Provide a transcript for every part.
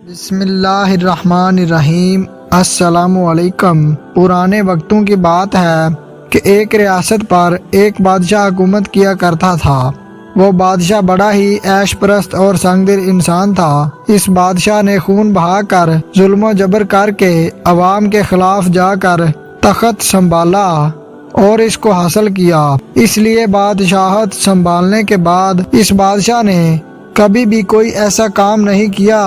بسم اللہ الرحمن الرحیم۔ السلام علیکم۔ پرانے وقتوں کی بات ہے کہ ایک ریاست پر ایک بادشاہ حکومت کیا کرتا تھا۔ وہ بادشاہ بڑا ہی عیش پرست اور سنگ دل انسان تھا۔ اس بادشاہ نے خون بہا کر ظلم و جبر کر کے عوام کے خلاف جا کر تخت سنبھالا اور اس کو حاصل کیا۔ اس لیے بادشاہت سنبھالنے کے بعد اس بادشاہ نے کبھی بھی کوئی ایسا کام نہیں کیا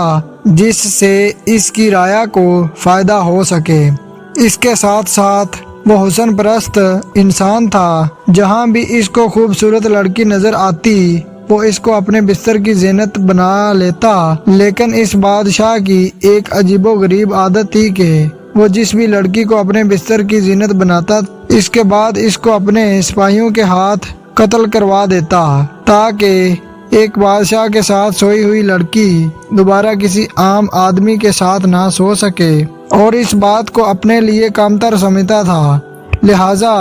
جس سے اس کی رعایا کو فائدہ ہو سکے۔ اس کے ساتھ ساتھ وہ حسن پرست انسان تھا۔ جہاں بھی اس کو خوبصورت لڑکی نظر آتی وہ اس کو اپنے بستر کی زینت بنا لیتا۔ لیکن اس بادشاہ کی ایک عجیب و غریب عادت تھی کہ وہ جس بھی لڑکی کو اپنے بستر کی زینت بناتا اس کے بعد اس کو اپنے سپاہیوں کے ہاتھ قتل کروا دیتا تاکہ ایک بادشاہ کے ساتھ سوئی ہوئی لڑکی دوبارہ کسی عام آدمی کے ساتھ نہ سو سکے، اور اس بات کو اپنے لیے کمتر سمجھتا تھا، لہٰذا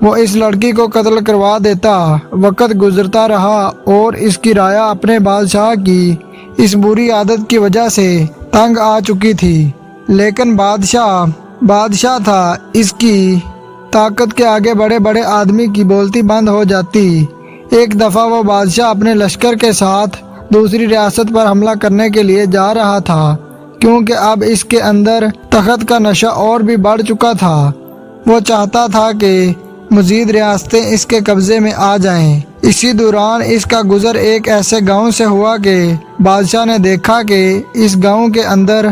وہ اس لڑکی کو قتل کروا دیتا۔ وقت گزرتا رہا اور اس کی رعایا اپنے بادشاہ کی اس بری عادت کی وجہ سے تنگ آ چکی تھی۔ لیکن بادشاہ تھا، اس کی طاقت کے آگے بڑے بڑے آدمی کی بولتی بند ہو جاتی۔ ایک دفعہ وہ بادشاہ اپنے لشکر کے ساتھ دوسری ریاست پر حملہ کرنے کے لیے جا رہا تھا، کیونکہ اب اس کے اندر تخت کا نشہ اور بھی بڑھ چکا تھا۔ وہ چاہتا تھا کہ مزید ریاستیں اس کے قبضے میں آ جائیں۔ اسی دوران اس کا گزر ایک ایسے گاؤں سے ہوا کہ بادشاہ نے دیکھا کہ اس گاؤں کے اندر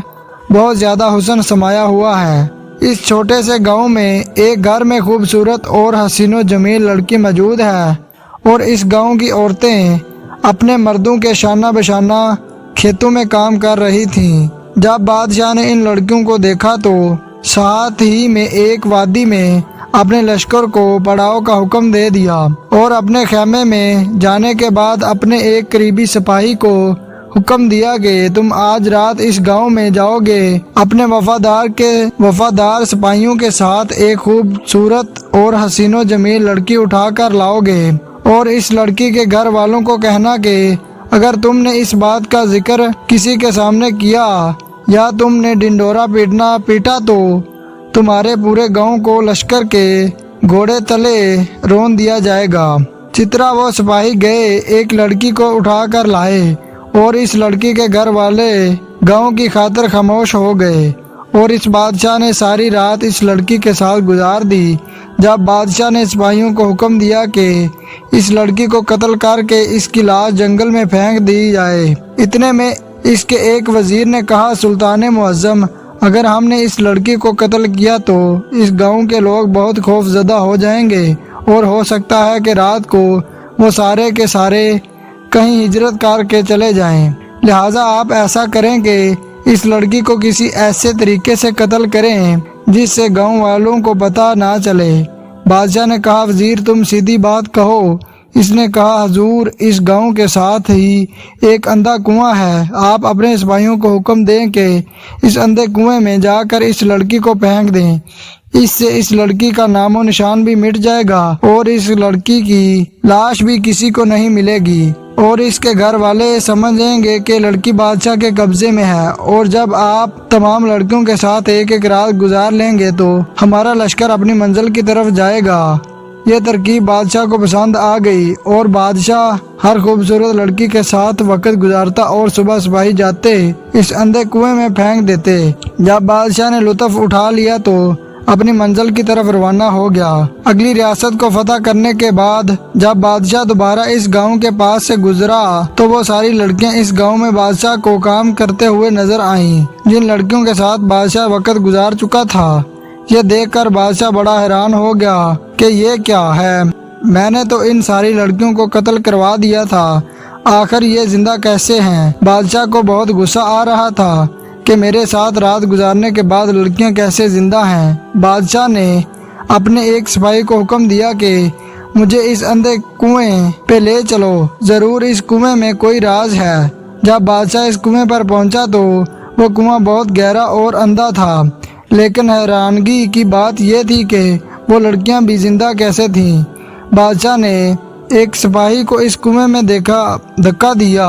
بہت زیادہ حسن سمایا ہوا ہے۔ اس چھوٹے سے گاؤں میں ایک گھر میں خوبصورت اور حسین و جمیل لڑکی موجود ہے، اور اس گاؤں کی عورتیں اپنے مردوں کے شانہ بشانہ کھیتوں میں کام کر رہی تھیں۔ جب بادشاہ نے ان لڑکیوں کو دیکھا تو ساتھ ہی میں ایک وادی میں اپنے لشکر کو پڑاؤ کا حکم دے دیا، اور اپنے خیمے میں جانے کے بعد اپنے ایک قریبی سپاہی کو حکم دیا کہ تم آج رات اس گاؤں میں جاؤ گے، اپنے وفادار سپاہیوں کے ساتھ ایک خوبصورت اور حسین و جمیل لڑکی اٹھا کر لاؤ گے، اور اس لڑکی کے گھر والوں کو کہنا کہ اگر تم نے اس بات کا ذکر کسی کے سامنے کیا یا تم نے ڈنڈورا پیٹا تو تمہارے پورے گاؤں کو لشکر کے گھوڑے تلے رون دیا جائے گا۔ چترا وہ سپاہی گئے، ایک لڑکی کو اٹھا کر لائے، اور اس لڑکی کے گھر والے گاؤں کی خاطر خاموش ہو گئے، اور اس بادشاہ نے ساری رات اس لڑکی کے ساتھ گزار دی۔ جب بادشاہ نے سپاہیوں کو حکم دیا کہ اس لڑکی کو قتل کر کے اس کی لاش جنگل میں پھینک دی جائے، اتنے میں اس کے ایک وزیر نے کہا، سلطان معظم، اگر ہم نے اس لڑکی کو قتل کیا تو اس گاؤں کے لوگ بہت خوف زدہ ہو جائیں گے، اور ہو سکتا ہے کہ رات کو وہ سارے کے سارے کہیں ہجرت کر کے چلے جائیں، لہٰذا آپ ایسا کریں کہ اس لڑکی کو کسی ایسے طریقے سے قتل کریں جس سے گاؤں والوں کو پتہ نہ چلے۔ بادشاہ نے کہا، وزیر تم سیدھی بات کہو۔ اس نے کہا، حضور اس گاؤں کے ساتھ ہی ایک اندھا کنواں ہے، آپ اپنے سپاہیوں کو حکم دیں کہ اس اندھے کنویں میں جا کر اس لڑکی کو پھینک دیں، اس سے اس لڑکی کا نام و نشان بھی مٹ جائے گا اور اس لڑکی کی لاش بھی کسی کو نہیں ملے گی، اور اس کے گھر والے سمجھیں گے کہ لڑکی بادشاہ کے قبضے میں ہے، اور جب آپ تمام لڑکیوں کے ساتھ ایک ایک رات گزار لیں گے تو ہمارا لشکر اپنی منزل کی طرف جائے گا۔ یہ ترکیب بادشاہ کو پسند آ گئی، اور بادشاہ ہر خوبصورت لڑکی کے ساتھ وقت گزارتا اور صبح سپاہی جاتے اس اندھے کنویں میں پھینک دیتے۔ جب بادشاہ نے لطف اٹھا لیا تو اپنی منزل کی طرف روانہ ہو گیا۔ اگلی ریاست کو فتح کرنے کے بعد جب بادشاہ دوبارہ اس گاؤں کے پاس سے گزرا تو وہ ساری لڑکیاں اس گاؤں میں بادشاہ کو کام کرتے ہوئے نظر آئیں، جن لڑکیوں کے ساتھ بادشاہ وقت گزار چکا تھا۔ یہ دیکھ کر بادشاہ بڑا حیران ہو گیا کہ یہ کیا ہے، میں نے تو ان ساری لڑکیوں کو قتل کروا دیا تھا، آخر یہ زندہ کیسے ہیں؟ بادشاہ کو بہت غصہ آ رہا تھا کہ میرے ساتھ رات گزارنے کے بعد لڑکیاں کیسے زندہ ہیں۔ بادشاہ نے اپنے ایک سپاہی کو حکم دیا کہ مجھے اس اندھے کنویں پہ لے چلو، ضرور اس کنویں میں کوئی راز ہے۔ جب بادشاہ اس کنویں پر پہنچا تو وہ کنواں بہت گہرا اور اندھا تھا، لیکن حیرانگی کی بات یہ تھی کہ وہ لڑکیاں بھی زندہ کیسے تھیں۔ بادشاہ نے ایک سپاہی کو اس کنویں میں دھکا دیا،